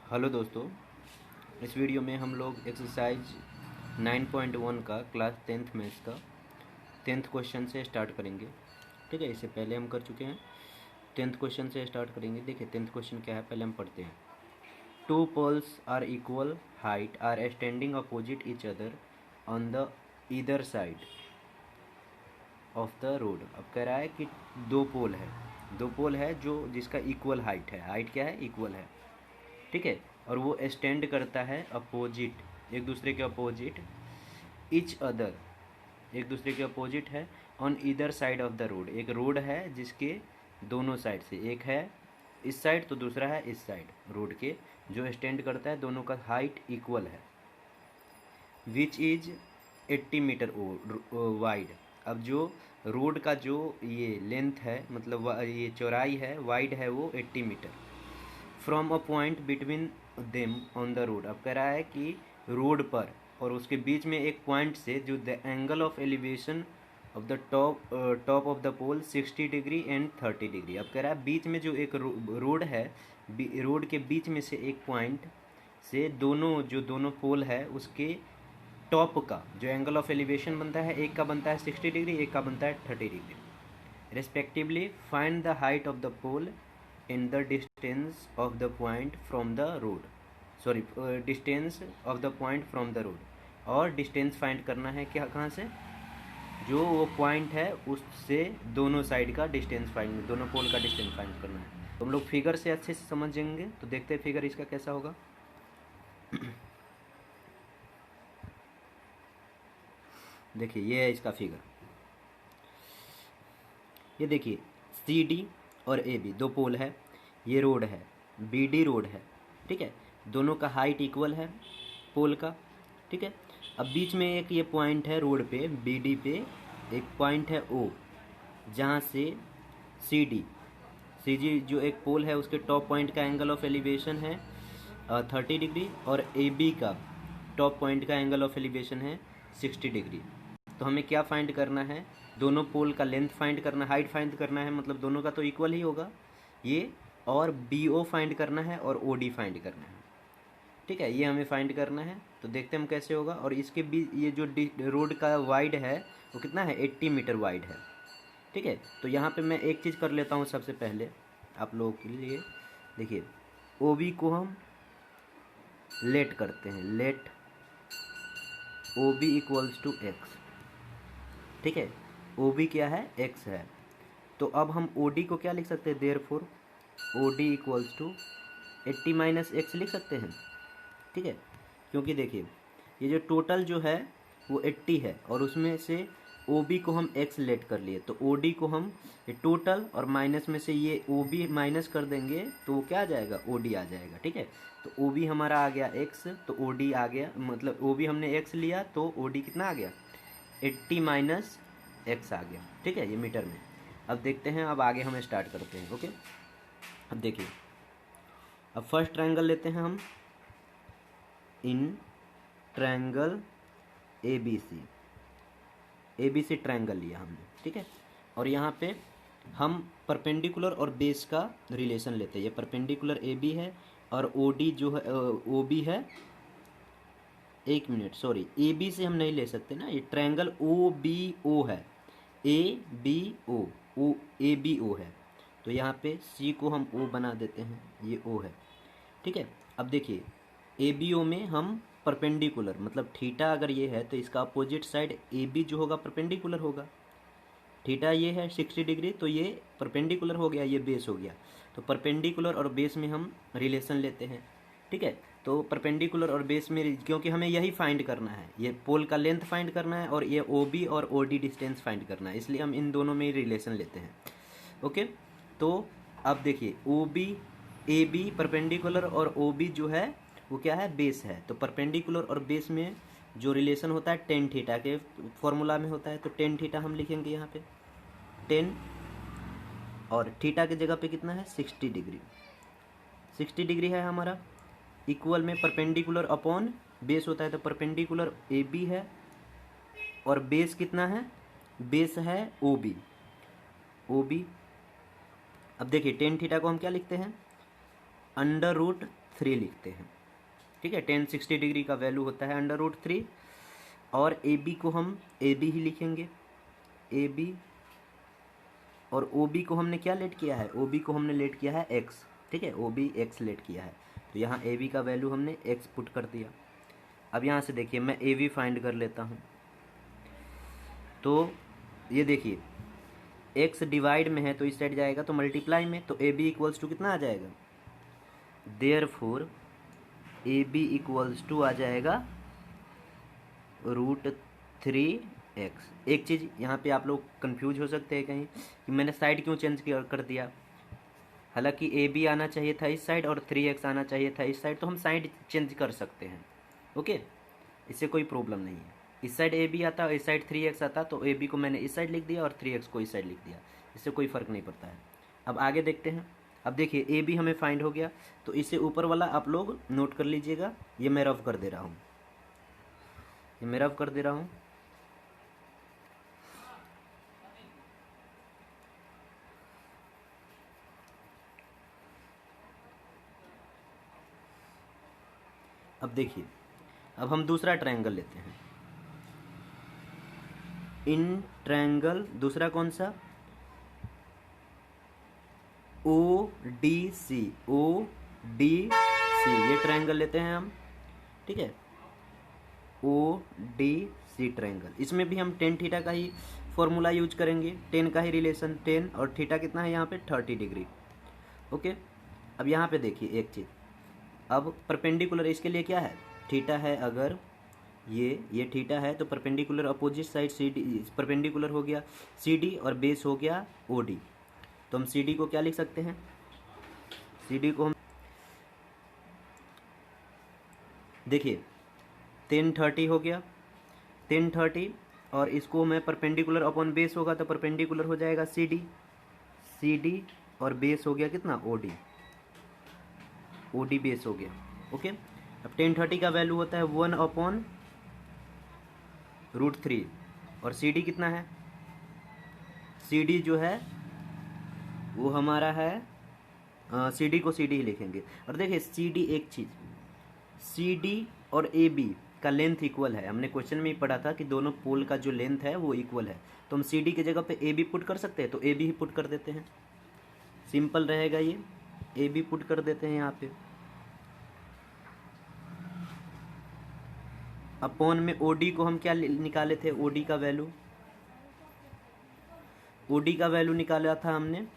Hello दोस्तों, इस video में हम लोग एक्सरसाइज 9.1 का क्लास 10th मैथ्स का 10th क्वेश्चन से स्टार्ट करेंगे। ठीक है, इससे पहले हम कर चुके हैं। 10th क्वेश्चन से स्टार्ट करेंगे। देखिए 10th क्वेश्चन क्या है, पहले हम पढ़ते हैं। Two poles are equal height are standing opposite each other on the either side of the road. अब कह रहा है कि दो पोल है जो जिसका इक्वल हाइट है। हाइट क्या है? इक्वल है। ठीक है, और वो स्टैंड करता है अपोजिट, एक दूसरे के अपोजिट, ईच अदर, एक दूसरे के अपोजिट है, on either side of the road. एक रोड है जिसके दोनों साइड से, एक है इस साइड तो दूसरा है इस साइड, रोड के जो स्टैंड करता है, दोनों का हाइट इक्वल है। Which is 80 metre wide. अब जो रोड का जो ये लेंथ है, मतलब ये चौड़ाई है, वाइड है वो 80 metre. From a point between them on the road. अब कह रहा है कि रोड पर और उसके बीच में एक पॉइंट से जो the angle of elevation of the top of the pole 60 degree and 30 degree. अब कह रहा है बीच में जो एक रोड है, रोड के बीच में से एक पॉइंट से दोनों पोल है उसके टॉप का जो एंगल ऑफ एलिवेशन बनता है, एक का बनता है 60 डिग्री, एक का बनता है 30 degree respectively. Find the height of the pole in the distance of the point from the road, distance of the point from the road। और डिस्टेंस फाइंड करना है क्या, कहाँ से? जो वो पॉइंट है उससे दोनों साइड का डिस्टेंस फाइंड, दोनों पोल का डिस्टेंस फाइंड करना है। तो हम लोग फिगर से अच्छे से समझेंगे। तो देखते हैं फिगर इसका कैसा होगा। देखिए ये है इसका फिगर। ये देखिए सी डी और ए बी दो पोल है, ये रोड है, बी डी रोड है। ठीक है, दोनों का हाइट इक्वल है पोल का। ठीक है, अब बीच में एक ये पॉइंट है रोड पे, बी डी पे एक पॉइंट है ओ, जहाँ से सी डी जो एक पोल है उसके टॉप पॉइंट का एंगल ऑफ एलिवेशन है 30 डिग्री और ए बी का टॉप पॉइंट का एंगल ऑफ एलिवेशन है 60 डिग्री। तो हमें क्या फाइंड करना है? दोनों पोल का लेंथ फाइंड करना, हाइट फाइंड करना है, मतलब दोनों का तो इक्वल ही होगा ये, और बी ओ फाइंड करना है और ओ डी फाइंड करना है। ठीक है, ये हमें फाइंड करना है। तो देखते हैं हम कैसे होगा। और इसके बीच ये जो रोड का वाइड है वो कितना है? 80 मीटर वाइड है। ठीक है, तो यहाँ पे मैं एक चीज़ कर लेता हूँ सबसे पहले आप लोगों के लिए। देखिए ओ बी को हम लेट करते हैं, let O B equals to X. ठीक है, ओ बी क्या है? एक्स है। तो अब हम ओ डी को क्या लिख सकते हैं? Therefore O D equals to 80 minus X लिख सकते हैं। ठीक है, क्योंकि देखिए ये जो टोटल जो है वो 80 है और उसमें से ओ बी को हम एक्स लेट कर लिए, तो ओ डी को हम ये टोटल और माइनस में से ये ओ बी माइनस कर देंगे तो वो क्या आ जाएगा? ओ डी आ जाएगा। ठीक है, तो ओ बी हमारा आ गया एक्स, तो ओ डी आ गया, मतलब ओ बी हमने एक्स लिया तो ओ डी कितना आ गया? 80 माइनस एक्स आ गया। ठीक है, ये मीटर में। अब देखते हैं, अब आगे हम स्टार्ट करते हैं। ओके, अब देखिए, अब फर्स्ट ट्रायंगल लेते हैं हम, in triangle A B C triangle लिया हमने। ठीक है, और यहाँ पे हम परपेंडिकुलर और बेस का रिलेशन लेते हैं। ये परपेंडिकुलर ए बी है और ओ डी जो है ओ बी है। एक मिनट, सॉरी, ए बी से हम नहीं ले सकते ना, ये ट्रायंगल ओ बी ओ है, A B O, O A B O है। तो यहाँ पे सी को हम ओ बना देते हैं, ये ओ है। ठीक है, अब देखिए ए बी ओ में हम परपेंडिकुलर, मतलब थीटा अगर ये है तो इसका अपोजिट साइड ए बी जो होगा परपेंडिकुलर होगा। थीटा ये है 60 डिग्री, तो ये परपेंडिकुलर हो गया, ये बेस हो गया। तो परपेंडिकुलर और बेस में हम रिलेशन लेते हैं। ठीक है, तो परपेंडिकुलर और बेस में, क्योंकि हमें यही फाइंड करना है, ये पोल का लेंथ फाइंड करना है और ये ओ बी और ओ डी डिस्टेंस फाइंड करना है, इसलिए हम इन दोनों में ही रिलेशन लेते हैं। ओके, तो अब देखिए O B A B perpendicular और ओ बी जो है वो क्या है? बेस है। तो परपेंडिकुलर और बेस में जो रिलेशन होता है टेन थीटा के फॉर्मूला में होता है, तो टेन थीटा हम लिखेंगे यहाँ पे 10, और थीटा की जगह पे कितना है? 60 डिग्री। 60 डिग्री है हमारा, इक्वल में परपेंडिकुलर अपॉन बेस होता है, तो परपेंडिकुलर ए बी है और बेस कितना है? बेस है ओ बी, अब देखिए टेन थीटा को हम क्या लिखते हैं? अंडर रूट 3 लिखते हैं। ठीक है, टेन 60 डिग्री का वैल्यू होता है √3। और ए बी को हम ए बी ही लिखेंगे, ए बी। और ओ बी को हमने क्या लेट किया है, ओ बी को हमने लेट किया है एक्स। ठीक है, ओ बी एक्स लेट किया है, तो यहाँ ए बी का वैल्यू हमने एक्स पुट कर दिया। अब यहाँ से देखिए मैं ए बी फाइंड कर लेता हूँ। तो ये देखिए एक्स डिवाइड में है तो इस साइड जाएगा तो मल्टीप्लाई में, तो ए बी इक्वल्स टू कितना आ जाएगा, therefore A B equals to आ जाएगा √3x। एक चीज़ यहाँ पे आप लोग कंफ्यूज हो सकते हैं कहीं कि मैंने साइड क्यों चेंज कर दिया। हालांकि ए बी आना चाहिए था इस साइड और 3x आना चाहिए था इस साइड, तो हम साइड चेंज कर सकते हैं। ओके, इससे कोई प्रॉब्लम नहीं है। इस साइड ए बी आता और इस साइड 3x आता, तो ए बी को मैंने इस साइड लिख दिया और 3x को इस साइड लिख दिया, इससे कोई फ़र्क नहीं पड़ता है। अब आगे देखते हैं। अब देखिए ए बी हमें फाइंड हो गया, तो इससे ऊपर वाला आप लोग नोट कर लीजिएगा। ये मैं रफ कर दे रहा हूँ, ये मैं रफ कर दे रहा हूँ। अब देखिए, अब हम दूसरा ट्रायंगल लेते हैं। इन ट्रायंगल दूसरा कौन सा, O D C, O D C, ये ट्रायंगल लेते हैं हम। ठीक है, ओ डी सी ट्रायंगल, इसमें भी हम टेन थीटा का ही फॉर्मूला यूज करेंगे, टेन का ही रिलेशन, टेन और थीटा कितना है यहाँ पे 30 डिग्री। ओके, अब यहाँ पे देखिए एक चीज़, अब परपेंडिकुलर इसके लिए क्या है, थीटा है। अगर ये थीटा है तो perpendicular opposite side C D, perpendicular हो गया सी डी और बेस हो गया ओ डी। तो हम सी डी को क्या लिख सकते हैं, सी डी को हम देखिए 1030 हो गया, 1030, और इसको मैं परपेंडिकुलर अपॉन बेस होगा तो परपेंडिकुलर हो जाएगा सी डी, सी डी और बेस हो गया कितना, O D, O D base हो गया। ओके, अब 1030 का वैल्यू होता है 1/√3 और सी डी कितना है, सी डी जो है वो हमारा है, सी डी को सी डी ही लिखेंगे। और देखिए सी डी, एक चीज़, सी डी और ए बी का लेंथ इक्वल है। हमने क्वेश्चन में ही पढ़ा था कि दोनों पोल का जो लेंथ है वो इक्वल है, तो हम सी डी की जगह पे ए बी पुट कर सकते हैं, तो ए बी ही पुट कर देते हैं, सिंपल रहेगा ये, ए बी पुट कर देते हैं यहाँ पे। अपॉन में ओ डी को हम क्या निकाले थे, ओ डी का वैल्यू, ओ डी का वैल्यू निकाला था हमने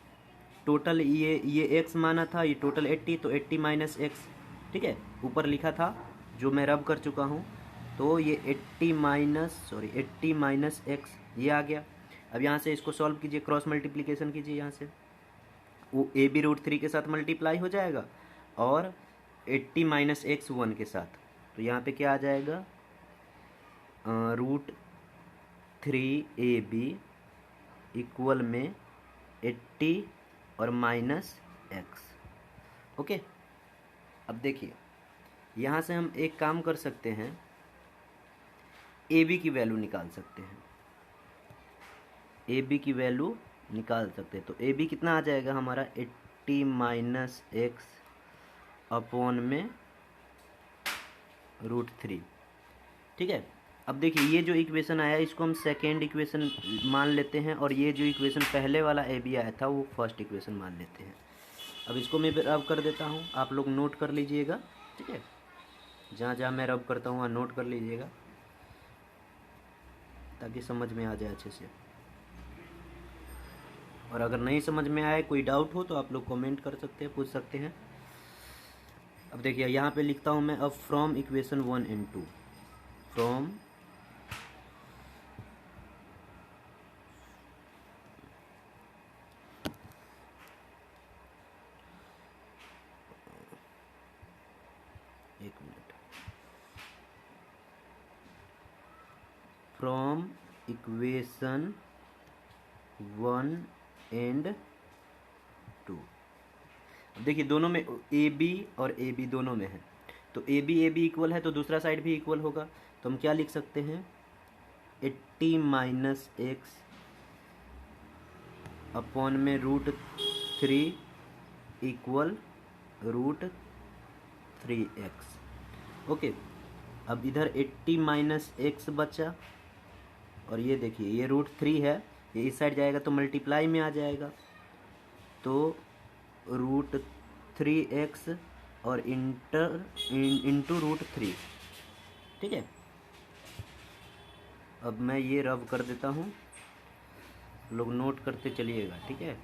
टोटल, ये एक्स माना था, ये टोटल 80, तो 80 माइनस एक्स। ठीक है, ऊपर लिखा था जो मैं रब कर चुका हूँ, तो ये 80 माइनस एक्स ये आ गया। अब यहाँ से इसको सॉल्व कीजिए, क्रॉस मल्टीप्लिकेशन कीजिए, यहाँ से वो ए बी √3 के साथ मल्टीप्लाई हो जाएगा और 80 माइनस एक्स 1 के साथ, तो यहाँ पे क्या आ जाएगा, √3ab इक्वल में 80 और माइनस एक्स। ओके, अब देखिए यहाँ से हम एक काम कर सकते हैं, ए बी की वैल्यू निकाल सकते हैं, ए बी की वैल्यू निकाल सकते हैं। तो ए बी कितना आ जाएगा हमारा, 80 माइनस एक्स अपॉन में √3। ठीक है, अब देखिए ये जो इक्वेशन आया इसको हम सेकेंड इक्वेशन मान लेते हैं, और ये जो इक्वेशन पहले वाला ए बी आया था वो फर्स्ट इक्वेशन मान लेते हैं। अब इसको मैं रब कर देता हूँ, आप लोग नोट कर लीजिएगा। ठीक है, जहाँ जहाँ मैं रब करता हूँ वहाँ नोट कर लीजिएगा ताकि समझ में आ जाए अच्छे से। और अगर नहीं समझ में आए, कोई डाउट हो तो आप लोग कमेंट कर सकते हैं, पूछ सकते हैं। अब देखिए यहाँ पे लिखता हूँ मैं, अब from equation 1 and 2, from from equation 1 and 2। देखिए दोनों में ए बी और ए बी दोनों में है, तो ए बी इक्वल है तो दूसरा साइड भी इक्वल होगा, तो हम क्या लिख सकते हैं, 80 माइनस एक्स अपॉन में √3 इक्वल √3 3x। ओके, अब इधर 80 माइनस एक्स बचा, और ये देखिए ये √3 है, ये इस साइड जाएगा तो मल्टीप्लाई में आ जाएगा, तो √3x और इंटू √3। ठीक है, अब मैं ये रब कर देता हूँ, लोग नोट करते चलिएगा। ठीक है,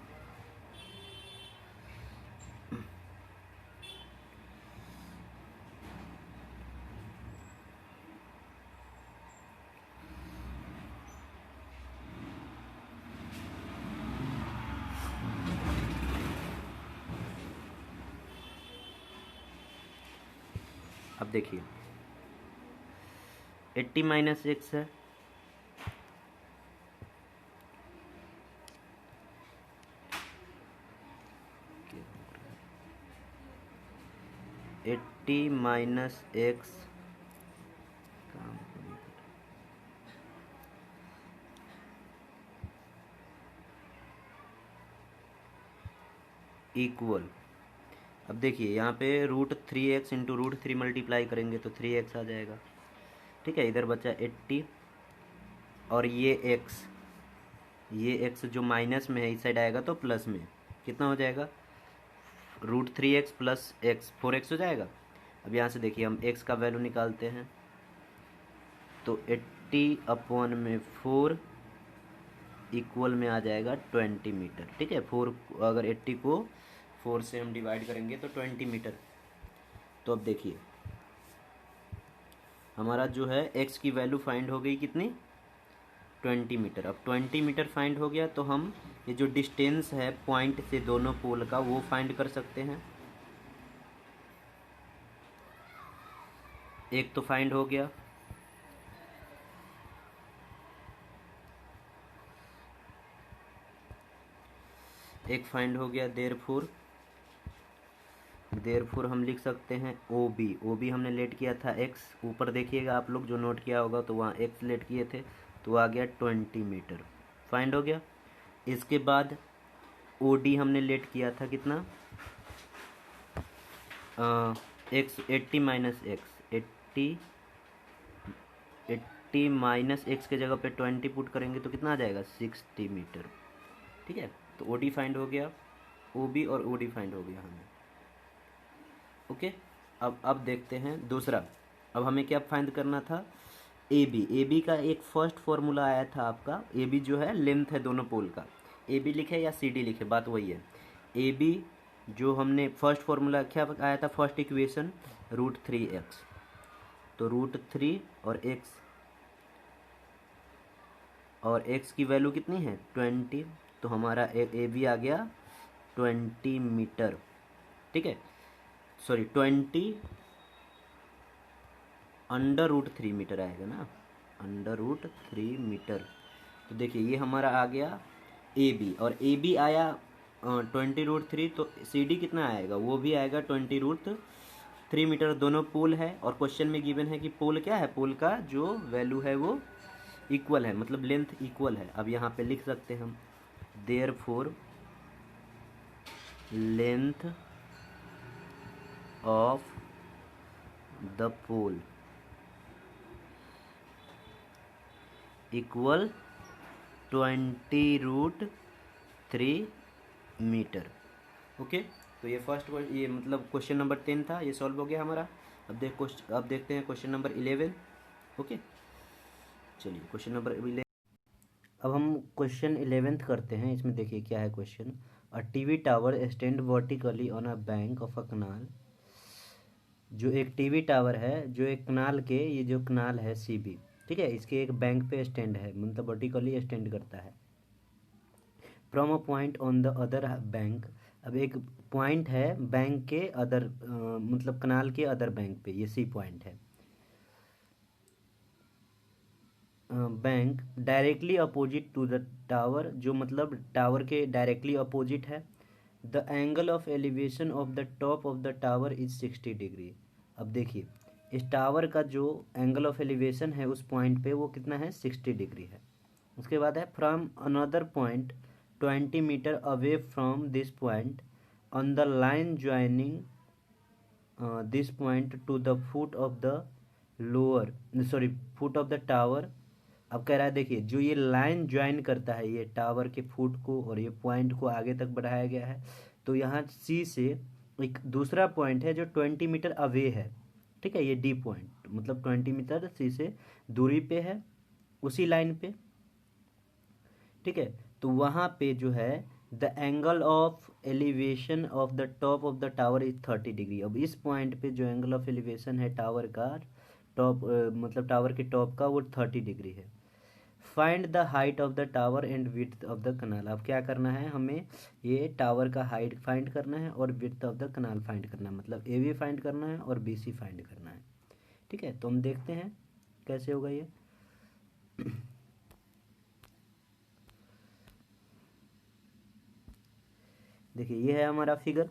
अब देखिए 80 माइनस एक्स है, एट्टी माइनस एक्स इक्वल, अब देखिए यहाँ पे √3x इंटू √3 मल्टीप्लाई करेंगे तो 3x आ जाएगा। ठीक है, इधर बचा 80, और ये x जो माइनस में है इस साइड आएगा तो प्लस में, कितना हो जाएगा √3x प्लस x 4x हो जाएगा। अब यहाँ से देखिए हम x का वैल्यू निकालते हैं, तो 80/4 इक्वल में आ जाएगा 20 मीटर। ठीक है, 4 अगर 80 को 4 से हम डिवाइड करेंगे तो 20 मीटर। तो अब देखिए हमारा जो है x की वैल्यू फाइंड हो गई कितनी, 20 मीटर। अब 20 मीटर फाइंड हो गया तो हम ये जो डिस्टेंस है पॉइंट से दोनों पोल का वो फाइंड कर सकते हैं। एक तो फाइंड हो गया, एक फाइंड हो गया, देयरफॉर हम लिख सकते हैं OB हमने लेट किया था x, ऊपर देखिएगा आप लोग जो नोट किया होगा तो वहाँ x लेट किए थे, तो आ गया 20 मीटर फाइंड हो गया। इसके बाद OD हमने लेट किया था कितना, x 80 minus x, 80 minus x के जगह पे 20 पुट करेंगे तो कितना आ जाएगा 60 मीटर। ठीक है, तो OD फाइंड हो गया, OB और OD फाइंड हो गया हमें। ओके, अब देखते हैं दूसरा। अब हमें क्या फाइंड करना था, AB का एक फर्स्ट फॉर्मूला आया था आपका, AB जो है लेंथ है दोनों पोल का, AB लिखे या CD लिखे बात वही है। AB जो हमने फर्स्ट फॉर्मूला क्या आया था, फर्स्ट इक्वेशन √3x, तो √3 और x की वैल्यू कितनी है 20, तो हमारा AB आ गया 20 मीटर। ठीक है, सॉरी 20 √3 मीटर आएगा ना, √3 मीटर। तो देखिए ये हमारा आ गया AB, और AB आया 20 √3, तो CD कितना आएगा, वो भी आएगा 20 √3 मीटर। दोनों पोल है और क्वेश्चन में गिवन है कि पोल क्या है, पोल का जो वैल्यू है वो इक्वल है, मतलब लेंथ इक्वल है। अब यहाँ पे लिख सकते हैं हम therefore length of the pole equal 20 √3 metre. Okay, तो ये फर्स्ट ये मतलब क्वेश्चन नंबर 10 था, ये सॉल्व हो गया हमारा। अब देखते हैं क्वेश्चन नंबर 11। ओके, चलिए क्वेश्चन नंबर 11, अब हम क्वेश्चन 11th करते हैं। इसमें देखिए क्या है question, a TV tower stand vertically on a bank of a canal. जो एक टीवी टावर है जो एक कनाल के, ये जो कनाल है CB, ठीक है, इसके एक बैंक पे स्टैंड है, मतलब वर्टिकली स्टैंड करता है। From a point on the other bank, अब एक पॉइंट है बैंक के अदर मतलब कनाल के अदर बैंक पे, ये C पॉइंट है। Bank directly opposite to the tower, जो मतलब टावर के डायरेक्टली अपोजिट है। The angle of elevation of the top of the tower is 60 degree. अब देखिए इस टावर का जो एंगल ऑफ एलिवेशन है उस पॉइंट पे वो कितना है 60 डिग्री है। उसके बाद है from another point 20 metre away from this point on the line joining this point to the foot of the lower sorry foot of the tower. अब कह रहा है देखिए जो ये लाइन ज्वाइन करता है ये टावर के फुट को और ये पॉइंट को आगे तक बढ़ाया गया है। तो यहाँ सी से एक दूसरा पॉइंट है जो 20 मीटर अवे है, ठीक है, ये डी पॉइंट मतलब 20 मीटर सी से दूरी पे है उसी लाइन पे, ठीक है। तो वहाँ पे जो है the angle of elevation of the top of the tower is 30 degree. अब इस पॉइंट पे जो एंगल ऑफ एलिवेशन है टावर का टॉप मतलब टावर के टॉप का वो 30 डिग्री है। Find the height of the tower and width of the कनाल। अब क्या करना है हमें, ये टावर का हाइट फाइंड करना है और width of the kanal find करना है, मतलब ए बी फाइंड करना है और बी सी फाइंड करना है, ठीक है। तो हम देखते हैं कैसे होगा ये। देखिए ये है हमारा फिगर,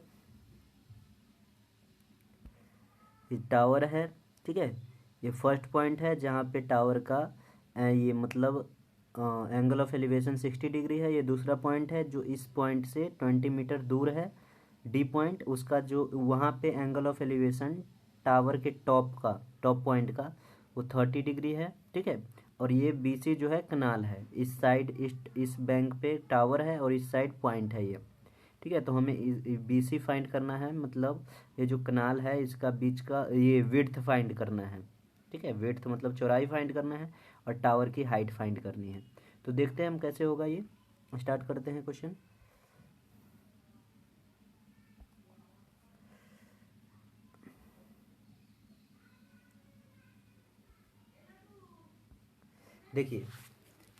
ये टावर है, ठीक है। ये फर्स्ट पॉइंट है जहाँ पे टावर का ये मतलब एंगल ऑफ एलिवेशन 60 डिग्री है। ये दूसरा पॉइंट है जो इस पॉइंट से 20 मीटर दूर है डी पॉइंट, उसका जो वहाँ पे एंगल ऑफ एलिवेशन टावर के टॉप पॉइंट का वो 30 डिग्री है, ठीक है। और ये बी सी जो है कनाल है, इस साइड इस बैंक पे टावर है और इस साइड पॉइंट है ये, ठीक है। तो हमें बी सी फाइंड करना है, मतलब ये जो कनाल है इसका बीच का ये विड्थ फाइंड करना है, ठीक है। विड्थ मतलब चौड़ाई फाइंड करना है और टावर की हाइट फाइंड करनी है। तो देखते हैं हम कैसे होगा ये, स्टार्ट करते हैं क्वेश्चन। देखिए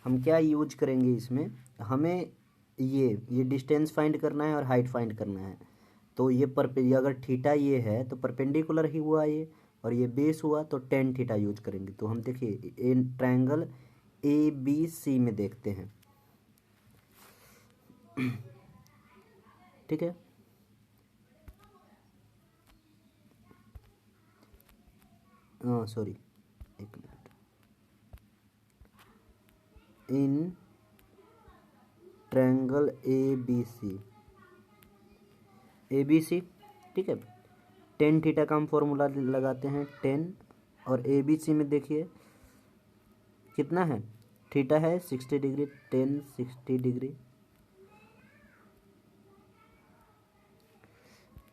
हम क्या यूज करेंगे इसमें, हमें ये डिस्टेंस फाइंड करना है और हाइट फाइंड करना है। तो ये अगर थीटा ये है तो परपेंडिकुलर ही हुआ ये, और ये बेस हुआ तो टेन थीटा यूज करेंगे। तो हम देखिए ट्रायंगल ए बी सी में देखते हैं, ठीक है। सॉरी एक minute, in triangle A B C, ठीक है। टेन थीटा का हम फॉर्मूला लगाते हैं 10, और ए बी सी में देखिए कितना है, थीटा है 60 डिग्री, 10 60 डिग्री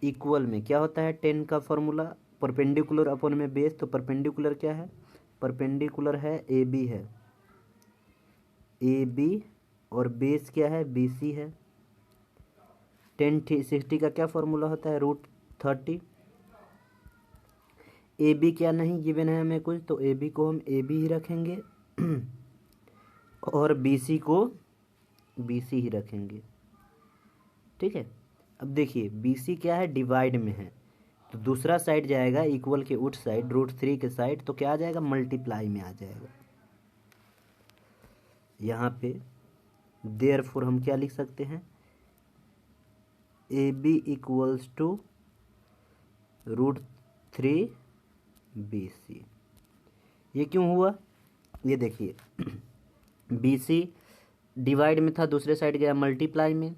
इक्वल में क्या होता है 10 का फॉर्मूला परपेंडिकुलर अपॉन में बेस। तो परपेंडिकुलर क्या है, परपेंडिकुलर है ए बी है, ए बी, और बेस क्या है बी सी है। 60 का क्या फॉर्मूला होता है √30। ए बी क्या नहीं गिवन है हमें कुछ, तो ए बी को हम ए बी ही रखेंगे और बी सी को बी सी ही रखेंगे, ठीक है। अब देखिए बी सी क्या है डिवाइड में है, तो दूसरा साइड जाएगा इक्वल के उस साइड √3 के साइड, तो क्या आ जाएगा मल्टीप्लाई में आ जाएगा यहाँ पे। देयरफॉर हम क्या लिख सकते हैं, A B equals to √3 B C. ये क्यों हुआ, ये देखिए बी सी डिवाइड में था, दूसरे साइड गया मल्टीप्लाई में,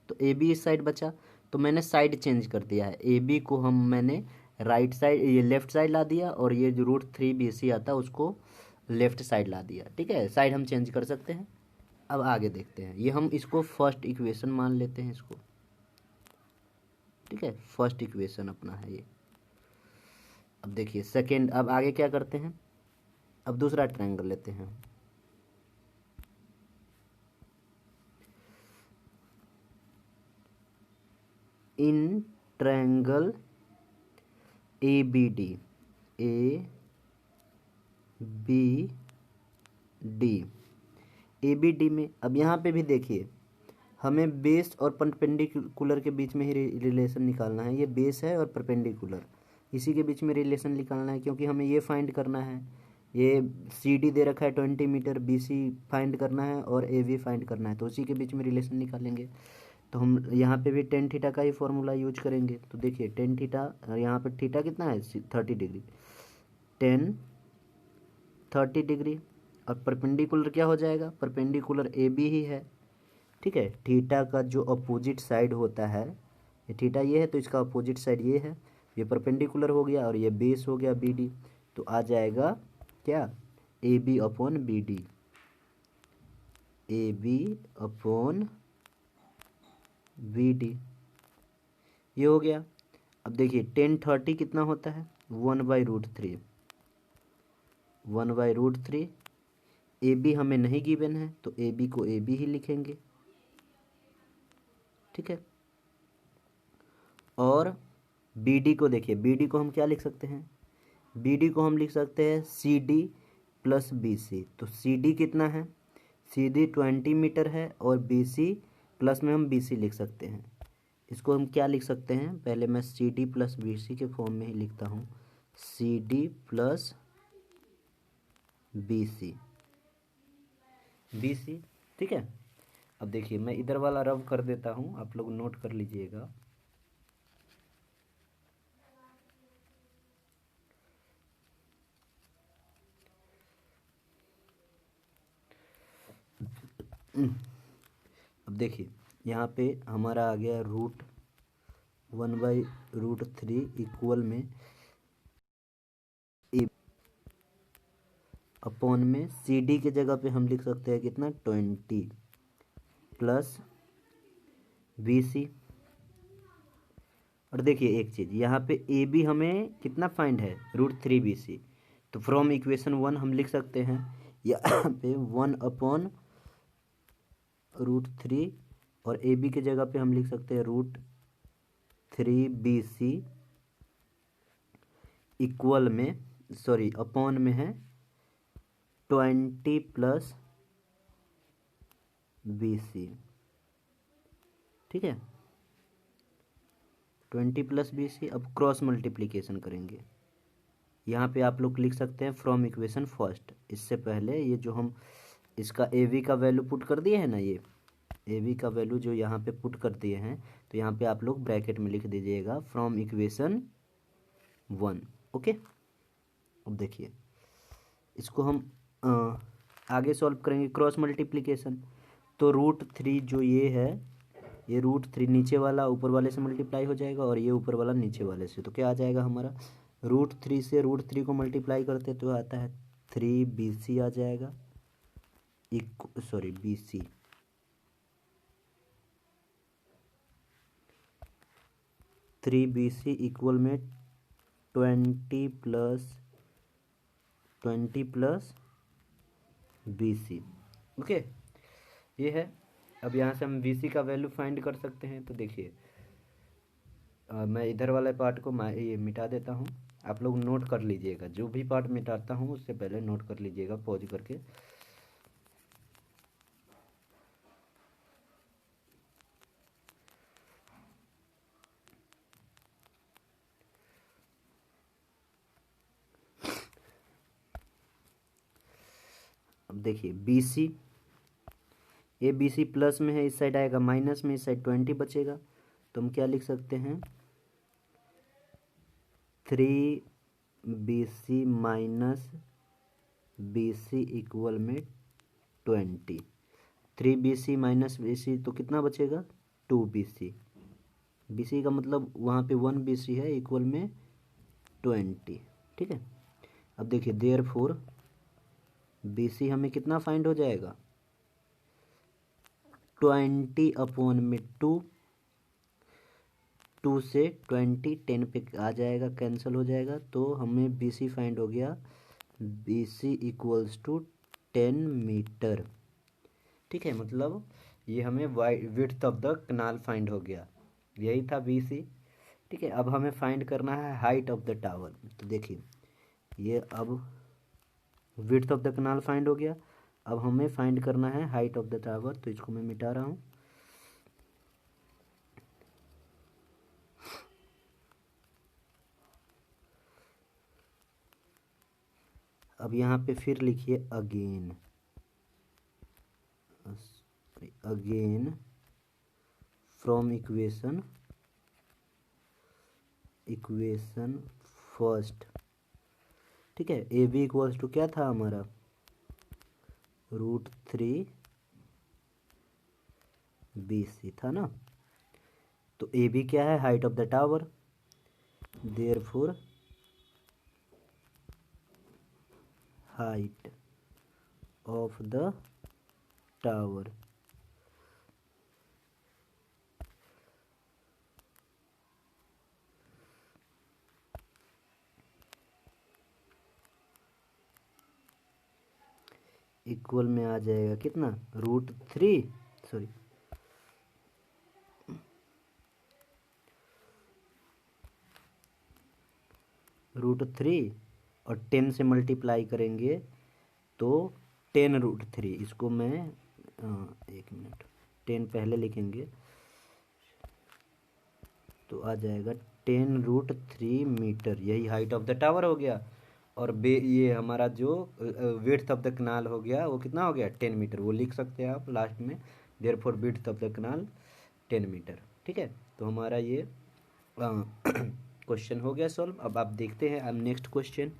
तो ए बी इस साइड बचा। तो मैंने साइड चेंज कर दिया है, ए बी को मैंने राइट साइड ये लेफ्ट साइड ला दिया, और ये जो √3 बी सी आता उसको लेफ्ट साइड ला दिया, ठीक है। साइड हम चेंज कर सकते हैं। अब आगे देखते हैं, ये हम इसको फर्स्ट इक्वेशन मान लेते हैं इसको, ठीक है। फर्स्ट इक्वेशन अपना है ये। अब देखिए सेकेंड, अब आगे क्या करते हैं, अब दूसरा ट्रायंगल लेते हैं। In triangle A B D में, अब यहाँ पे भी देखिए हमें बेस और परपेंडिकुलर के बीच में ही रिलेशन निकालना है। ये बेस है और परपेंडिकुलर, इसी के बीच में रिलेशन निकालना है, क्योंकि हमें ये फाइंड करना है। ये सी डी दे रखा है 20 मीटर, बी सी फाइंड करना है और ए बी फाइंड करना है, तो उसी के बीच में रिलेशन निकालेंगे। तो हम यहाँ पे भी 10 थीटा का ही फॉर्मूला यूज करेंगे। तो देखिए 10 थीटा, यहाँ पे थीटा कितना है 30 डिग्री, 10 30 डिग्री, और परपेंडिकुलर क्या हो जाएगा, परपेंडिकुलर ए बी ही है, ठीक है। थीटा का जो अपोजिट साइड होता है, ये थीटा ये है तो इसका अपोजिट साइड ये है, ये परपेंडिकुलर हो गया और ये बेस हो गया बी डी। तो आ जाएगा क्या, A B upon B D, A B upon B D, ये हो गया। अब देखिए 1030 कितना होता है, 1/√3, 1/√3। ए बी हमें नहीं गिवन है तो ए बी को ए बी ही लिखेंगे, ठीक है। और बी डी को देखिए, बी डी को हम क्या लिख सकते हैं, बी डी को हम लिख सकते हैं C D plus B C. तो सी डी कितना है, सी डी 20 मीटर है और बी सी प्लस में हम बी सी लिख सकते हैं। इसको हम क्या लिख सकते हैं, पहले मैं C D plus B C के फॉर्म में ही लिखता हूँ, C D plus B C, B C, ठीक है। अब देखिए मैं इधर वाला रब कर देता हूँ, आप लोग नोट कर लीजिएगा। अब देखिए यहाँ पे हमारा आ गया √1/√3 इक्वल में ए अपॉन में सी डी के जगह पे हम लिख सकते हैं कितना, 20 प्लस बी सी। और देखिए एक चीज़, यहाँ पे ए बी हमें कितना फाइंड है, √3BC। तो फ्रॉम इक्वेशन 1 हम लिख सकते हैं यहाँ पे 1/√3 और ए बी के जगह पे हम लिख सकते हैं √3BC इक्वल में, सॉरी अपॉन में है 20 प्लस BC, ठीक है, 20 प्लस BC। अब क्रॉस मल्टीप्लिकेशन करेंगे, यहाँ पे आप लोग लिख सकते हैं फ्रॉम इक्वेशन फर्स्ट। इससे पहले ये जो हम इसका ए वी का वैल्यू पुट कर दिए हैं ना, ये ए वी का वैल्यू जो यहाँ पे पुट कर दिए हैं, तो यहाँ पे आप लोग ब्रैकेट में लिख दीजिएगा फ्रॉम इक्वेशन 1, ओके। अब देखिए इसको हम आगे सॉल्व करेंगे क्रॉस मल्टीप्लिकेशन। तो √3 जो ये है, ये √3 नीचे वाला ऊपर वाले से मल्टीप्लाई हो जाएगा और ये ऊपर वाला नीचे वाले से। तो क्या आ जाएगा हमारा, √3 से √3 को मल्टीप्लाई करते तो आता है 3BC आ जाएगा, सॉरी BC, 3BC इक्वल में 20 प्लस BC, ओके, ये है। अब यहाँ से हम BC का वैल्यू फाइंड कर सकते हैं। तो देखिए मैं इधर वाले पार्ट को मैं ये मिटा देता हूँ, आप लोग नोट कर लीजिएगा, जो भी पार्ट मिटाता हूँ उससे पहले नोट कर लीजिएगा पॉज करके। अब देखिए BC, A B C plus में है, इस साइड आएगा माइनस में, इस साइड 20 बचेगा। तो हम क्या लिख सकते हैं, 3BC माइनस BC इक्वल में 20। 3BC माइनस BC तो कितना बचेगा, 2BC। BC का मतलब वहाँ पे 1BC है इक्वल में 20, ठीक है। अब देखिए देयरफॉर BC हमें कितना फाइंड हो जाएगा, 20 अपॉन में 2 से 20 10 पे आ जाएगा, कैंसिल हो जाएगा। तो हमें BC फाइंड हो गया, BC इक्वल्स टू 10 मीटर, ठीक है। मतलब ये हमें width of the kanal find हो गया, यही था BC, ठीक है। अब हमें फाइंड करना है हाइट ऑफ द टावर। तो देखिए ये अब width of the kanal find हो गया, अब हमें फाइंड करना है हाइट ऑफ द टावर। तो इसको मैं मिटा रहा हूँ। अब यहाँ पे फिर लिखिए अगेन फ्रॉम इक्वेशन फर्स्ट, ठीक है। ए बी इक्वल्स टू क्या था हमारा, √3BC था ना। तो ए बी क्या है, height of the tower. Therefore height of the tower equal में आ जाएगा कितना, √3, सॉरी √3 और 10 से मल्टीप्लाई करेंगे तो 10√3, इसको मैं 1 मिनट 10 पहले लिखेंगे तो आ जाएगा 10√3 मीटर, यही हाइट ऑफ द टावर हो गया। और ये हमारा जो विड्थ ऑफ द कनाल हो गया वो कितना हो गया, 10 मीटर, वो लिख सकते हैं आप लास्ट में, therefore width of the canal 10 metre. ठीक है, तो हमारा ये क्वेश्चन हो गया सॉल्व। अब आप देखते हैं अब नेक्स्ट क्वेश्चन।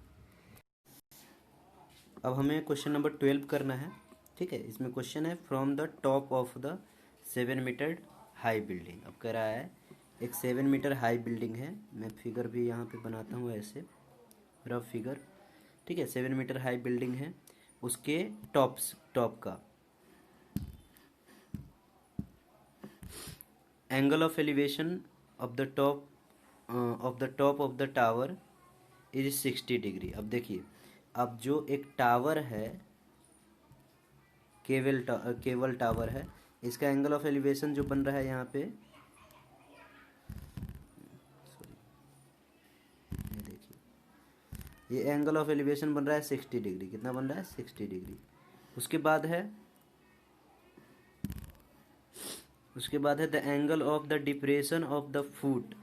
अब हमें क्वेश्चन नंबर 12 करना है। ठीक है, इसमें क्वेश्चन है from the top of the 7 metre high building. अब कह रहा है एक 7 मीटर हाई बिल्डिंग है, मैं फिगर भी यहाँ पे बनाता हूँ ऐसे रफ फिगर। ठीक है, 7 मीटर हाई बिल्डिंग है, उसके टॉप का angle of elevation of the top of the tower is 60 degree. अब देखिए, अब जो एक टावर है, केवल टावर है, इसका एंगल ऑफ एलिवेशन जो बन रहा है यहाँ पे, ये देखिए, ये एंगल ऑफ एलिवेशन बन रहा है 60 डिग्री। कितना बन रहा है, 60 डिग्री। उसके बाद है the angle of the depression of the foot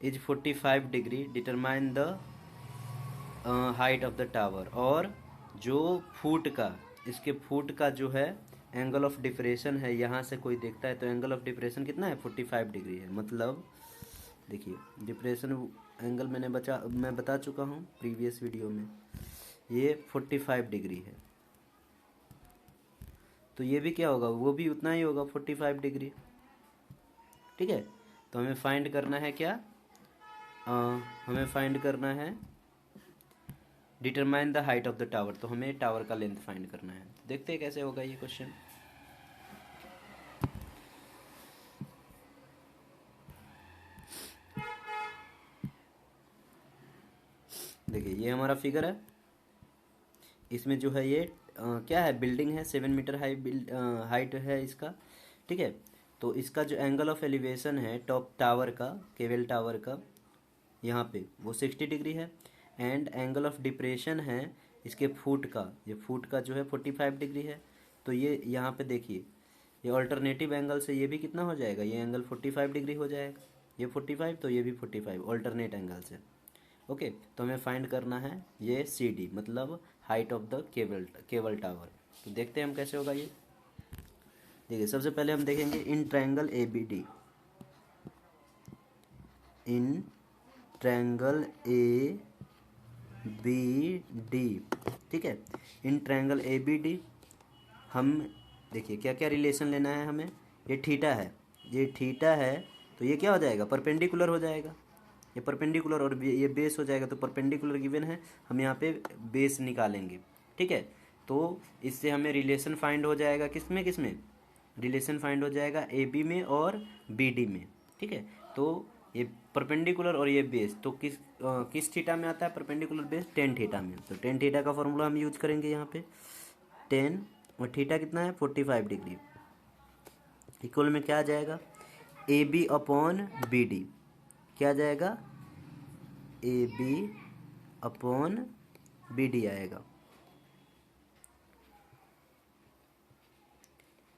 is 45 degree, determine the height of the tower. और जो इसके फुट का जो है एंगल ऑफ डिप्रेशन है, यहाँ से कोई देखता है तो एंगल ऑफ डिप्रेशन कितना है, 45 डिग्री है। मतलब देखिए, डिप्रेशन एंगल मैं बता चुका हूँ प्रीवियस वीडियो में, ये 45 डिग्री है। तो ये भी क्या होगा, वो भी उतना ही होगा, 45 डिग्री। ठीक है, तो हमें फाइंड करना है क्या, हमें फाइंड करना है determine the height of the tower. तो हमें टावर का लेंथ फाइंड करना है। देखते हैं कैसे होगा ये क्वेश्चन। देखिए, ये हमारा फिगर है, इसमें जो है ये क्या है, बिल्डिंग है, 7 मीटर हाइट है इसका। ठीक है, तो इसका जो एंगल ऑफ एलिवेशन है टॉप टावर का, केवल टावर का, यहाँ पे वो 60 डिग्री है। एंड एंगल ऑफ डिप्रेशन है इसके फुट का, ये फुट का जो है 45 डिग्री है। तो ये यहाँ पे देखिए, ये ऑल्टरनेटिव एंगल से ये भी कितना हो जाएगा, ये एंगल 45 डिग्री हो जाएगा, ये 45 तो ये भी 45, ऑल्टरनेट एंगल से। ओके, तो हमें फाइंड करना है ये CD, मतलब height of the cable tower. तो देखते हैं हम कैसे होगा ये। देखिए, सबसे पहले हम देखेंगे in triangle ABD, in triangle ABD। ठीक है, इन ट्रायंगल ABD हम देखिए क्या क्या रिलेशन लेना है हमें। ये थीटा है, तो ये क्या हो जाएगा, परपेंडिकुलर हो जाएगा, ये परपेंडिकुलर, और ये बेस हो जाएगा। तो परपेंडिकुलर गिवन है, हम यहाँ पे बेस निकालेंगे। ठीक है, तो इससे हमें रिलेशन फाइंड हो जाएगा, किसमें रिलेशन फाइंड हो जाएगा AB में और BD में। ठीक है, तो ये परपेंडिकुलर और ये बेस, तो किस थीटा में आता है परपेंडिकुलर बेस, tan थीटा में। तो tan थीटा का फॉर्मूला हम यूज करेंगे यहाँ पे, tan और थीटा कितना है, 45 डिग्री। इक्वल में क्या आ जाएगा, AB अपॉन BD, क्या आ जाएगा, AB अपॉन BD आएगा।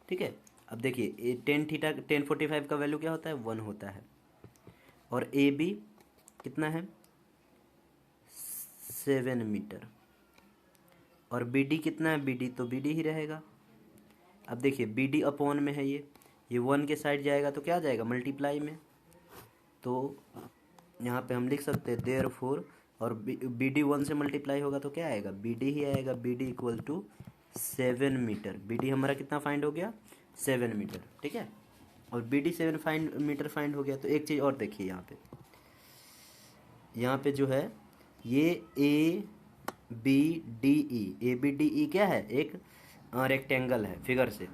ठीक है, अब देखिए tan 45 का वैल्यू क्या होता है, 1 होता है। और AB कितना है, 7 मीटर। और BD कितना है, BD तो BD ही रहेगा। अब देखिए, BD अपॉन में है, ये 1 के साइड जाएगा तो क्या आ जाएगा, मल्टीप्लाई में। तो यहाँ पे हम लिख सकते हैं देयरफॉर, और BD 1 से मल्टीप्लाई होगा तो क्या आएगा, BD ही आएगा। BD equal to 7 metre. BD हमारा कितना फाइंड हो गया, 7 मीटर। ठीक है, और BD 7 मीटर फाइंड हो गया। तो एक चीज़ और देखिए यहाँ पे, यहाँ पे जो है ये ABDE क्या है, एक रेक्टेंगल है फिगर से,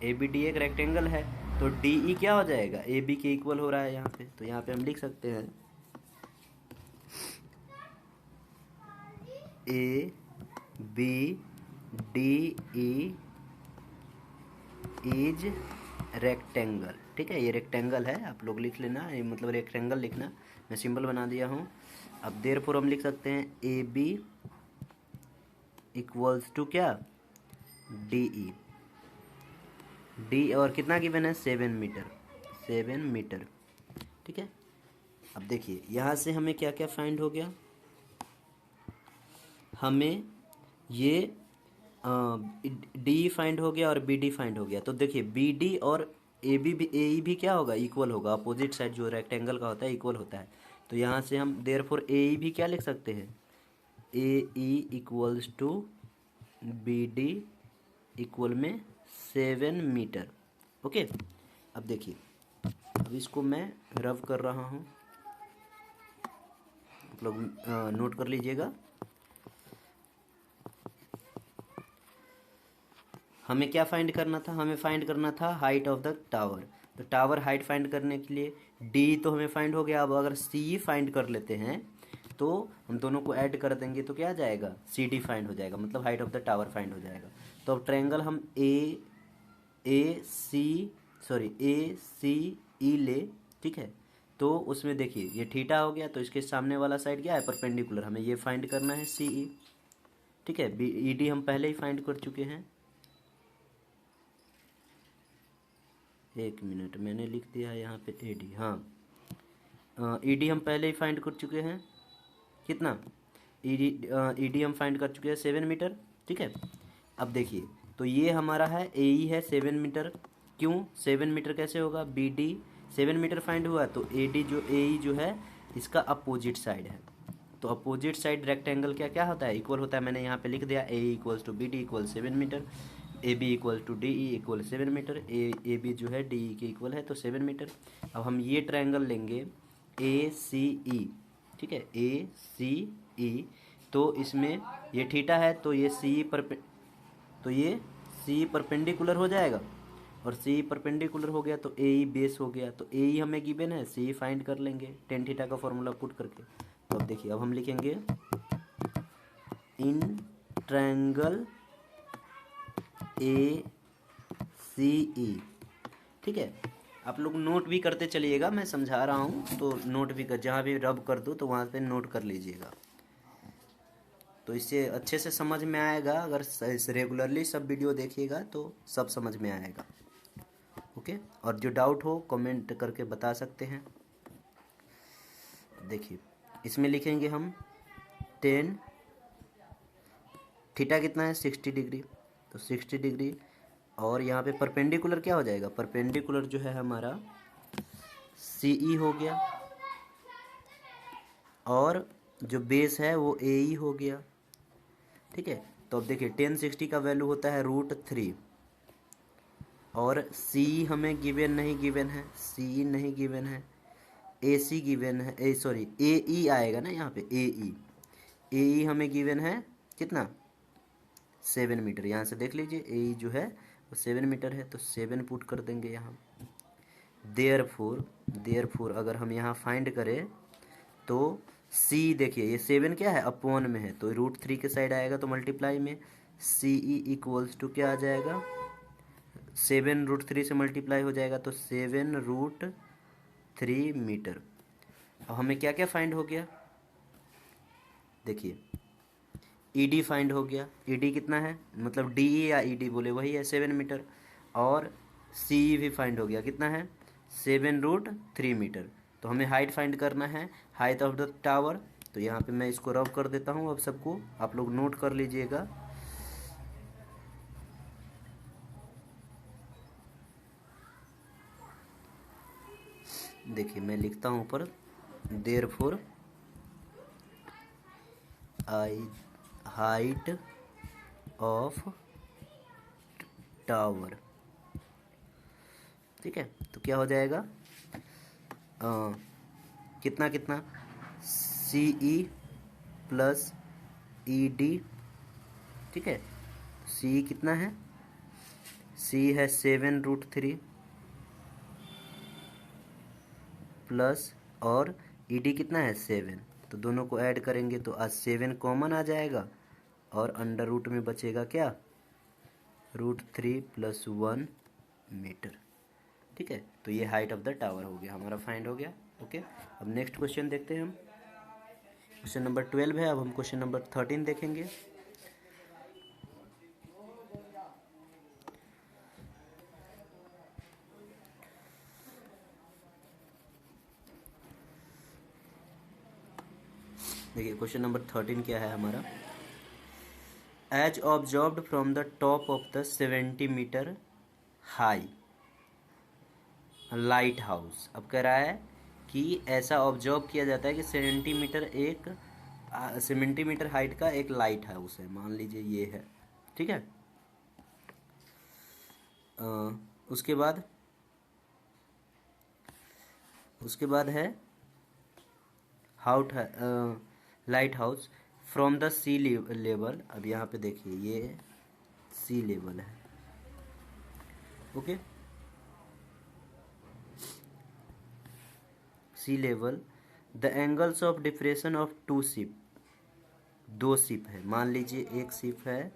ABD एक रेक्टेंगल है, तो DE क्या हो जाएगा, AB के इक्वल हो रहा है यहाँ पे। तो यहाँ पे हम लिख सकते हैं ABDE इज रेक्टेंगल। ठीक है, ये रेक्टेंगल है, आप लोग लिख लेना, ये मतलब रेक्टेंगल लिखना, मैं सिंबल बना दिया हूँ। अब देयरफॉर हम लिख सकते हैं AB इक्वल्स टू क्या, DE। डी और कितना गिवन है, 7 मीटर, 7 मीटर। ठीक है, अब देखिए यहाँ से हमें क्या क्या फाइंड हो गया, हमें ये डी फाइंड हो गया और BD फाइंड हो गया। तो देखिए BD और AE भी क्या होगा, इक्वल होगा, अपोजिट साइड जो रेक्टेंगल का होता है इक्वल होता है। तो यहाँ से हम देयरफॉर AE भी क्या लिख सकते हैं, AE equals to BD equal में 7 मीटर। ओके, अब देखिए, अब इसको मैं रब कर रहा हूँ, आप लोग नोट कर लीजिएगा। हमें क्या फाइंड करना था, हमें फाइंड करना था हाइट ऑफ द टावर। तो टावर हाइट फाइंड करने के लिए डी तो हमें फाइंड हो गया। अब अगर सी फाइंड कर लेते हैं तो हम दोनों को ऐड कर देंगे तो क्या आ जाएगा, CD फाइंड हो जाएगा, मतलब height of the tower find हो जाएगा। तो अब ट्रायंगल हम ACE ले, ठीक है। तो उसमें देखिए ये थीटा हो गया, तो इसके सामने वाला साइड क्या है, परपेंडिकुलर, हमें ये फाइंड करना है CE। ठीक है, ED हम पहले ही फाइंड कर चुके हैं, 1 मिनट मैंने लिख दिया है यहाँ पे AD, हाँ ED हम पहले ही फाइंड कर चुके हैं, कितना, ED हम फाइंड कर चुके हैं 7 मीटर। ठीक है, अब देखिए तो ये हमारा है AE है 7 मीटर, क्यों 7 मीटर कैसे होगा, BD 7 मीटर फाइंड हुआ, तो AE जो है इसका अपोजिट साइड है। तो अपोजिट साइड रेक्टेंगल क्या क्या होता है, इक्वल होता है, मैंने यहाँ पे लिख दिया AE equals to BD equal 7 metre, AB equal to DE equal 7 metre, AB जो है DE के इक्वल है तो 7 मीटर। अब हम ये ट्रायंगल लेंगे ACE, ठीक है, ACE, तो इसमें ये थीटा है, तो ये CE परपेंडिकुलर हो जाएगा, और CE परपेंडिकुलर हो गया तो AE बेस हो गया। तो AE हमें गिवन है, CE फाइंड कर लेंगे टेन थीटा का फॉर्मूला पुट करके। तो अब देखिए, अब हम लिखेंगे इन ट्रायंगल ACE। ठीक है, आप लोग नोट भी करते चलिएगा, मैं समझा रहा हूँ तो नोट भी कर, जहाँ भी रब कर दो तो वहाँ पे नोट कर लीजिएगा, तो इससे अच्छे से समझ में आएगा। अगर रेगुलरली सब वीडियो देखिएगा तो सब समझ में आएगा। ओके, और जो डाउट हो कमेंट करके बता सकते हैं। देखिए इसमें लिखेंगे हम 10, थीटा कितना है 60 डिग्री, तो 60 डिग्री, और यहाँ पे परपेंडिकुलर क्या हो जाएगा, परपेंडिकुलर जो है हमारा CE हो गया, और जो बेस है वो AE हो गया। ठीक है, तो अब देखिए 1060 का वैल्यू होता है √3, और C हमें गिवन नहीं, गिवन है CE नहीं गिवन है, AC गिवन है, AE आएगा ना यहाँ पे, AE हमें गिवन है कितना, 7 मीटर। यहाँ से देख लीजिए AE जो है वो 7 मीटर है, तो 7 पुट कर देंगे यहाँ। देयरफॉर अगर हम यहाँ फाइंड करें तो C देखिए ये 7 क्या है, अपॉन में है, तो √3 के साइड आएगा तो मल्टीप्लाई में, CE इक्वल्स टू क्या आ जाएगा, 7 √3 से मल्टीप्लाई हो जाएगा तो 7√3 मीटर। अब हमें क्या क्या फाइंड हो गया, देखिए ED फाइंड हो गया, ED कितना है, मतलब DE या ED बोले वही है 7 मीटर, और CE भी फाइंड हो गया, कितना है 7√3 मीटर। तो हमें हाइट फाइंड करना है, हाइट ऑफ द टावर। तो यहाँ पे मैं इसको रब कर देता हूँ, अब सबको आप लोग नोट कर लीजिएगा। देखिए मैं लिखता हूँ ऊपर, देयरफॉर हाइट ऑफ टावर, ठीक है, तो क्या हो जाएगा, कितना कितना सी ई प्लस ई डी, ठीक है। सी कितना है, सी है 7√3 प्लस और ई डी कितना है 7, तो दोनों को ऐड करेंगे तो आज 7 कॉमन आ जाएगा और अंडर रूट में बचेगा क्या, √3 + 1 मीटर, ठीक है। तो ये हाइट ऑफ द टावर हो गया, हमारा फाइंड हो गया। ओके, अब नेक्स्ट क्वेश्चन देखते हैं हम। क्वेश्चन नंबर 12 है, अब हम क्वेश्चन नंबर 13 देखेंगे। देखिए क्वेश्चन नंबर 13 क्या है हमारा, as observed from the top of the 70 metre high lighthouse. अब कह रहा है कि ऐसा ऑब्जर्व किया जाता है कि 70 मीटर हाइट का एक लाइट हाउस है, मान लीजिए ये है, ठीक है। उसके बाद है lighthouse from the sea level. अब यहाँ पे देखिए ये सी लेवल है, okay. Sea level the angles of depression of 2 ship, 2 ship है, मान लीजिए एक शिप है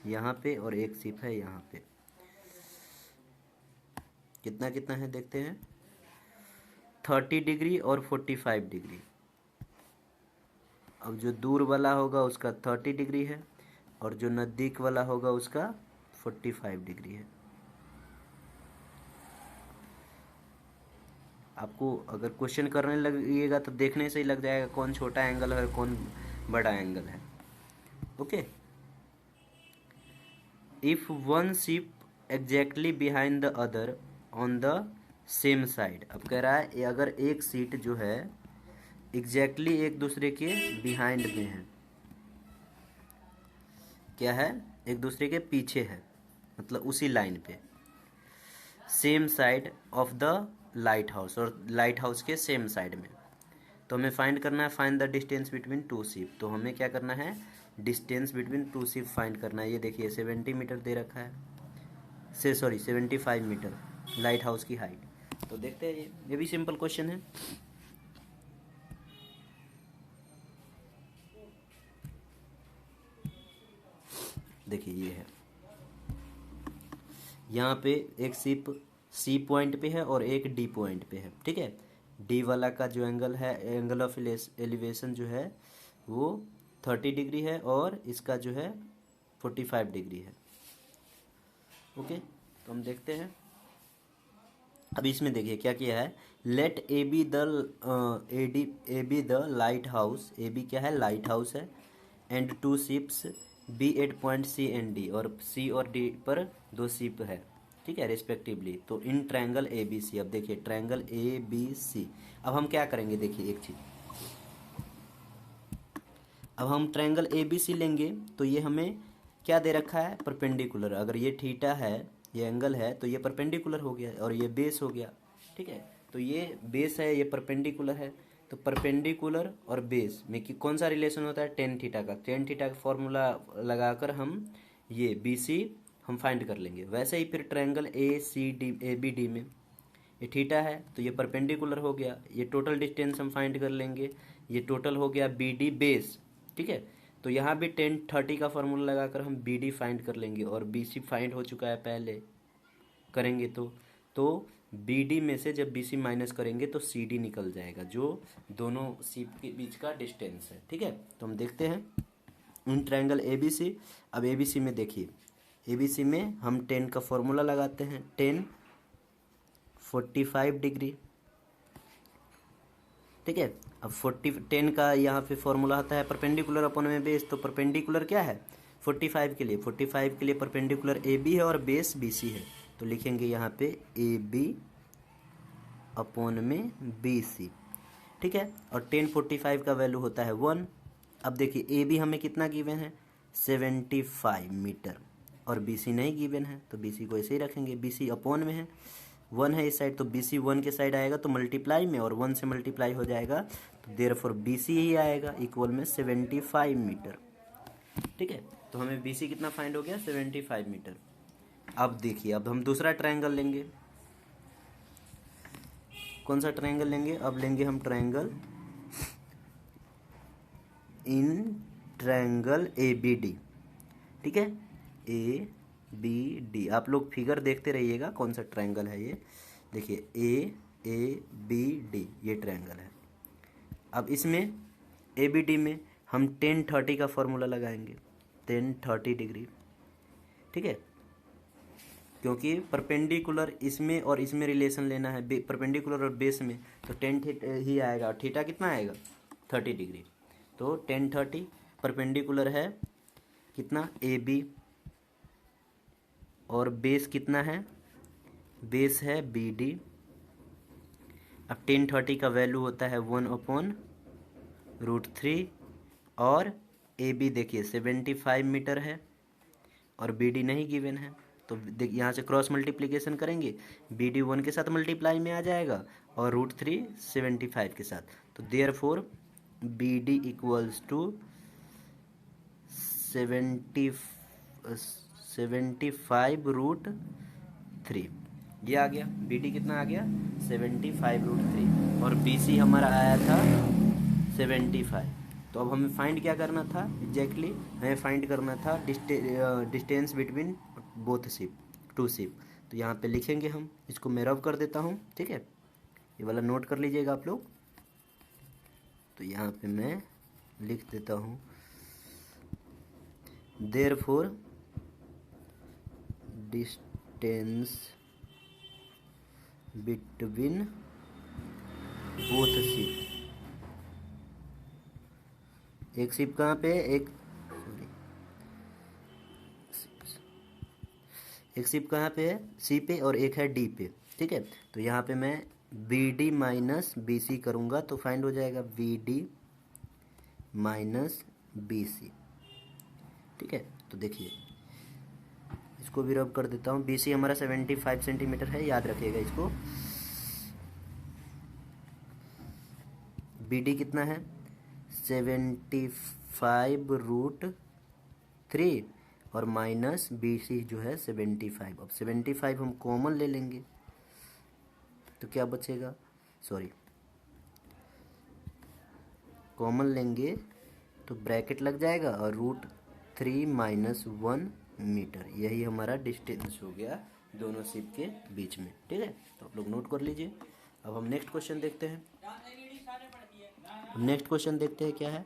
यहाँ पे और एक शिप है यहाँ पे, कितना कितना है देखते हैं, 30 डिग्री और 45 डिग्री। अब जो दूर वाला होगा उसका 30 डिग्री है और जो नज़दीक वाला होगा उसका 45 डिग्री है। आपको अगर क्वेश्चन करने लगिएगा तो देखने से ही लग जाएगा कौन छोटा एंगल है कौन बड़ा एंगल है, okay. If one ship exactly behind the other on the same side. अब कह रहा है अगर एक सीट जो है एग्जैक्टली एक दूसरे के बिहाइंड में है, क्या है, एक दूसरे के पीछे है, मतलब उसी लाइन पे, same side of the light house, और लाइट हाउस के सेम साइड में, तो हमें फाइंड करना है, find the distance between 2 ship. तो हमें क्या करना है, डिस्टेंस बिटवीन 2 शिप फाइंड करना है। ये देखिए 70 मीटर दे रखा है, 75 मीटर लाइट हाउस की हाइट। तो देखते हैं, ये भी सिंपल क्वेश्चन है। देखिए ये है, यहाँ पे एक शिप सी पॉइंट पे है और एक डी पॉइंट पे है, ठीक है। डी वाला का जो एंगल है, एंगल ऑफ एलिवेशन जो है वो 30 डिग्री है और इसका जो है 45 डिग्री है, ओके। तो हम देखते हैं, अब इसमें देखिए क्या किया है, let A B the lighthouse, A B क्या है, लाइट हाउस है, and 2 ships be at point C and D, और सी और डी पर 2 शिप है, ठीक है, रिस्पेक्टिवली। तो इन ट्रायंगल ए बी सी, अब देखिए ट्रायंगल ए बी सी, अब हम क्या करेंगे, देखिए एक चीज, अब हम ट्रायंगल ए बी सी लेंगे तो ये हमें क्या दे रखा है, परपेंडिकुलर। अगर ये थीटा है, ये एंगल है, तो ये परपेंडिकुलर हो गया और ये बेस हो गया, ठीक है। तो ये बेस है, ये परपेंडिकुलर है, तो परपेंडिकुलर और बेस में कि कौन सा रिलेशन होता है, टेन थीटा का। टेन थीटा का फॉर्मूला लगाकर हम ये बी सी हम फाइंड कर लेंगे। वैसे ही फिर triangle A C D A B D में ये थीटा है तो ये परपेंडिकुलर हो गया, ये टोटल डिस्टेंस हम फाइंड कर लेंगे, ये टोटल हो गया बी डी बेस, ठीक है। तो यहाँ भी 10 30 का फॉर्मूला लगाकर हम बी डी फाइंड कर लेंगे और बी सी फाइंड हो चुका है पहले, करेंगे तो बी डी में से जब बी सी माइनस करेंगे तो सी डी निकल जाएगा, जो दोनों शिप के बीच का डिस्टेंस है, ठीक है। तो हम देखते हैं इन ट्रायंगल ए बी सी। अब ए बी सी में देखिए, ए बी सी में हम 10 का फॉर्मूला लगाते हैं, 10 45 डिग्री, ठीक है। अब 10 का यहाँ पे फॉर्मूला आता है परपेंडिकुलर अपॉन में बेस, तो परपेंडिकुलर क्या है 45 के लिए, 45 के लिए परपेंडिकुलर ए बी है और बेस बी सी है, तो लिखेंगे यहाँ पे ए बी अपॉन में बी सी, ठीक है। और 10 45 का वैल्यू होता है 1। अब देखिए ए बी हमें कितना गिवन है 75 मीटर और बी सी नहीं गिवन है, तो बी सी को ऐसे ही रखेंगे, बी सी अपॉन में है 1 है इस साइड, तो BC 1 के साइड आएगा तो मल्टीप्लाई में, और 1 से मल्टीप्लाई हो जाएगा, तो देयरफॉर BC ही आएगा इक्वल में 75 मीटर। ठीक है, तो हमें BC कितना फाइंड हो गया, 75 मीटर। अब देखिए, अब हम दूसरा ट्रायंगल लेंगे। कौन सा ट्रायंगल लेंगे, अब लेंगे हम ट्रायंगल इन ट्रायंगल ABD। ठीक है, ABD, आप लोग फिगर देखते रहिएगा कौन सा ट्रायंगल है ये। देखिए AABD ये ट्रायंगल है। अब इसमें ABD में हम 10-30 का फॉर्मूला लगाएंगे, 10-30 डिग्री। ठीक है, क्योंकि परपेंडिकुलर इसमें और इसमें रिलेशन लेना है, परपेंडिकुलर और बेस में, तो 10 ही आएगा, और थीटा कितना आएगा, 30 डिग्री। तो 10-30 परपेंडिकुलर है कितना, AB, और बेस कितना है, बेस है BD। अब 10-30 का वैल्यू होता है 1/√3, और AB देखिए 75 मीटर है, और BD नहीं गिवन है, तो देख यहाँ से क्रॉस मल्टीप्लिकेशन करेंगे, BD 1 के साथ मल्टीप्लाई में आ जाएगा, और √3 75 के साथ, तो देयरफॉर BD इक्वल्स टू 75√3। ये आ गया, BD कितना आ गया, 75√3, और BC हमारा आया था 75। तो अब हमें फाइंड क्या करना था एग्जैक्टली, हमें फाइंड करना था distance between both ship, two ship. तो यहाँ पे लिखेंगे हम, इसको मैं रब कर देता हूँ। ठीक है, ये वाला नोट कर लीजिएगा आप लोग। तो यहाँ पे मैं लिख देता हूँ, therefore distance between both ship, एक शिप कहाँ पे, एक शिप कहाँ पे है, C पे, और एक है D पे। ठीक है, तो यहाँ पे मैं BD माइनस BC करूँगा तो फाइंड हो जाएगा BD माइनस BC। ठीक है, तो देखिए इसको भी रब कर देता हूँ। BC हमारा 75 सेंटीमीटर है, याद रखिएगा इसको। BD कितना है, 75√3, और माइनस BC जो है 75। अब 75 हम कॉमन ले लेंगे, तो क्या बचेगा, सॉरी कॉमन लेंगे तो ब्रैकेट लग जाएगा, और √3 माइनस 1 मीटर, यही हमारा डिस्टेंस हो गया दोनों शिप के बीच में। ठीक है, तो आप लोग नोट कर लीजिए। अब हम नेक्स्ट क्वेश्चन देखते हैं। नेक्स्ट क्वेश्चन देखते हैं क्या है।